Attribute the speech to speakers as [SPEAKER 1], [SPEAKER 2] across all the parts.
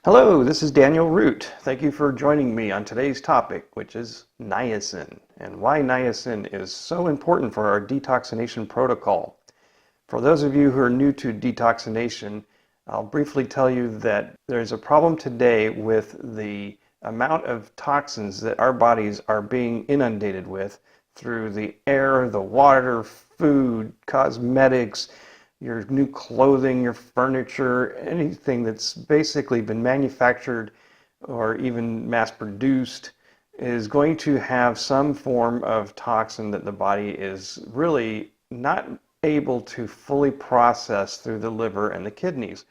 [SPEAKER 1] Hello, this is Daniel Root. Thank you for joining me on today's topic, which is niacin, and why niacin is so important for our detoxination protocol. For those of you who are new to detoxination, I'll briefly tell you that there's a problem today with the amount of toxins that our bodies are being inundated with through the air, the water, food, cosmetics, your new clothing, your furniture, anything that's basically been manufactured or even mass produced is going to have some form of toxin that the body is really not able to fully process through the liver and the kidneys.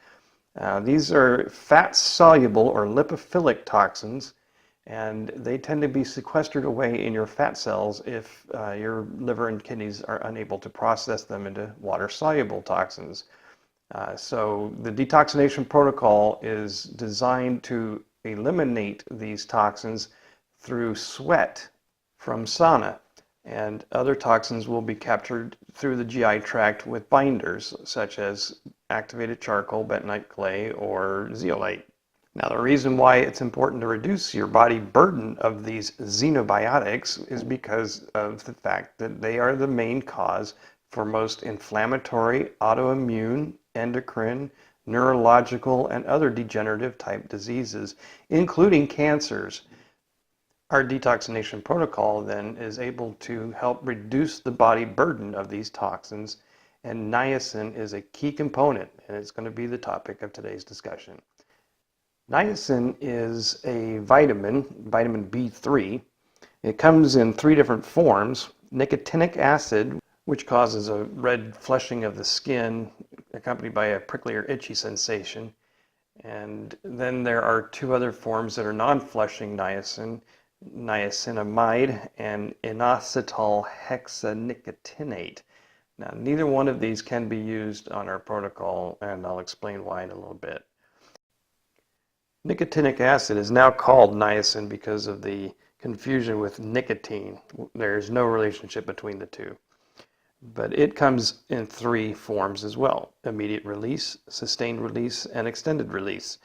[SPEAKER 1] These are fat-soluble or lipophilic toxins, and they tend to be sequestered away in your fat cells if your liver and kidneys are unable to process them into water-soluble toxins. So the detoxination protocol is designed to eliminate these toxins through sweat from sauna, and other toxins will be captured through the GI tract with binders such as activated charcoal, bentonite clay, or zeolite. Now, the reason why it's important to reduce your body burden of these xenobiotics is because of the fact that they are the main cause for most inflammatory, autoimmune, endocrine, neurological, and other degenerative type diseases, including cancers. Our detoxination protocol then is able to help reduce the body burden of these toxins, and niacin is a key component, and it's going to be the topic of today's discussion. Niacin is a vitamin B3. It comes in three different forms. Nicotinic acid, which causes a red flushing of the skin, accompanied by a prickly or itchy sensation. And then there are two other forms that are non-flushing niacin, niacinamide and inositol hexanicotinate. Now, neither one of these can be used on our protocol, and I'll explain why in a little bit. Nicotinic acid is now called niacin because of the confusion with nicotine. There's no relationship between the two. But it comes in three forms as well: immediate release, sustained release, and extended release.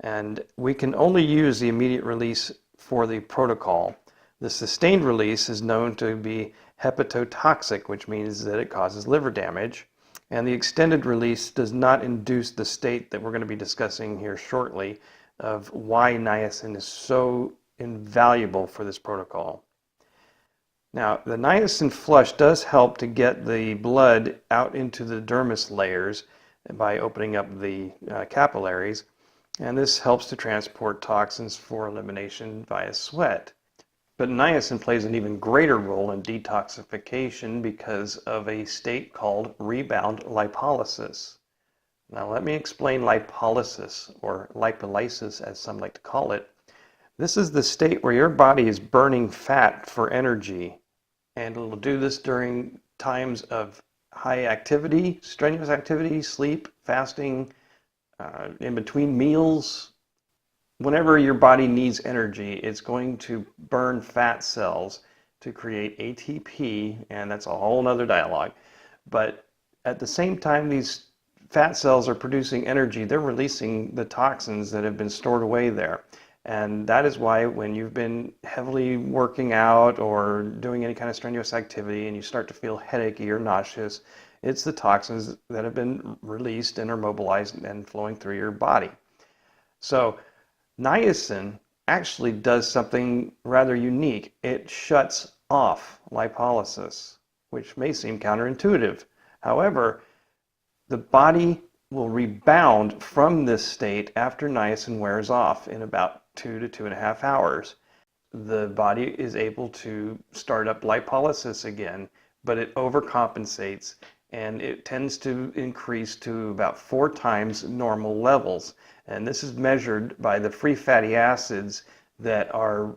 [SPEAKER 1] And we can only use the immediate release for the protocol. The sustained release is known to be hepatotoxic, which means that it causes liver damage. And the extended release does not induce the state that we're going to be discussing here shortly of why niacin is so invaluable for this protocol. Now, the niacin flush does help to get the blood out into the dermis layers by opening up the capillaries, and this helps to transport toxins for elimination via sweat. But niacin plays an even greater role in detoxification because of a state called rebound lipolysis. Now, let me explain lipolysis, or lipolysis as some like to call it. This is the state where your body is burning fat for energy, and it will do this during times of high activity, strenuous activity, sleep, fasting, in between meals. Whenever your body needs energy, it's going to burn fat cells to create ATP, and that's a whole nother dialogue. But at the same time these fat cells are producing energy, they're releasing the toxins that have been stored away there. And that is why when you've been heavily working out or doing any kind of strenuous activity and you start to feel headachy or nauseous, it's the toxins that have been released and are mobilized and flowing through your body. So niacin actually does something rather unique. It shuts off lipolysis, which may seem counterintuitive. However, the body will rebound from this state after niacin wears off in about 2 to 2.5 hours. The body is able to start up lipolysis again, but it overcompensates, and it tends to increase to about 4 times normal levels. And this is measured by the free fatty acids that are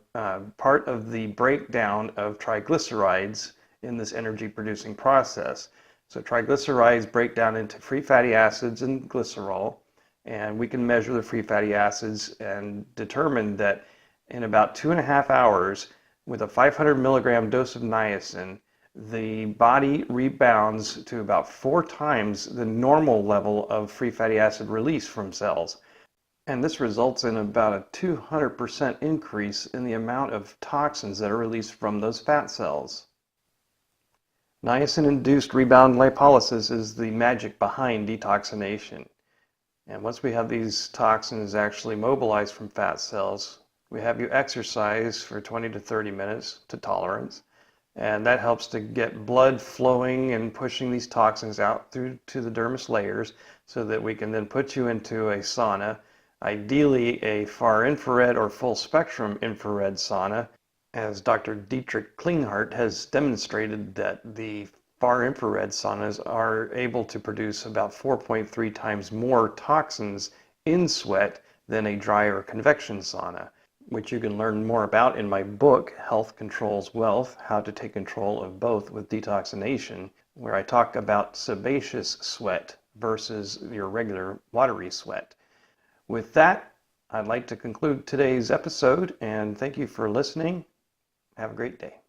[SPEAKER 1] part of the breakdown of triglycerides in this energy producing process. So triglycerides break down into free fatty acids and glycerol, and we can measure the free fatty acids and determine that in about 2.5 hours, with a 500 milligram dose of niacin, the body rebounds to about 4 times the normal level of free fatty acid release from cells. And this results in about a 200% increase in the amount of toxins that are released from those fat cells. Niacin-induced rebound lipolysis is the magic behind detoxination. And once we have these toxins actually mobilized from fat cells, we have you exercise for 20 to 30 minutes to tolerance. And that helps to get blood flowing and pushing these toxins out through to the dermis layers so that we can then put you into a sauna, ideally a far infrared or full spectrum infrared sauna, as Dr. Dietrich Klinghardt has demonstrated that the far infrared saunas are able to produce about 4.3 times more toxins in sweat than a dry or convection sauna, which you can learn more about in my book, Health Controls Wealth, How to Take Control of Both with Detoxination, where I talk about sebaceous sweat versus your regular watery sweat. With that, I'd like to conclude today's episode, and thank you for listening. Have a great day.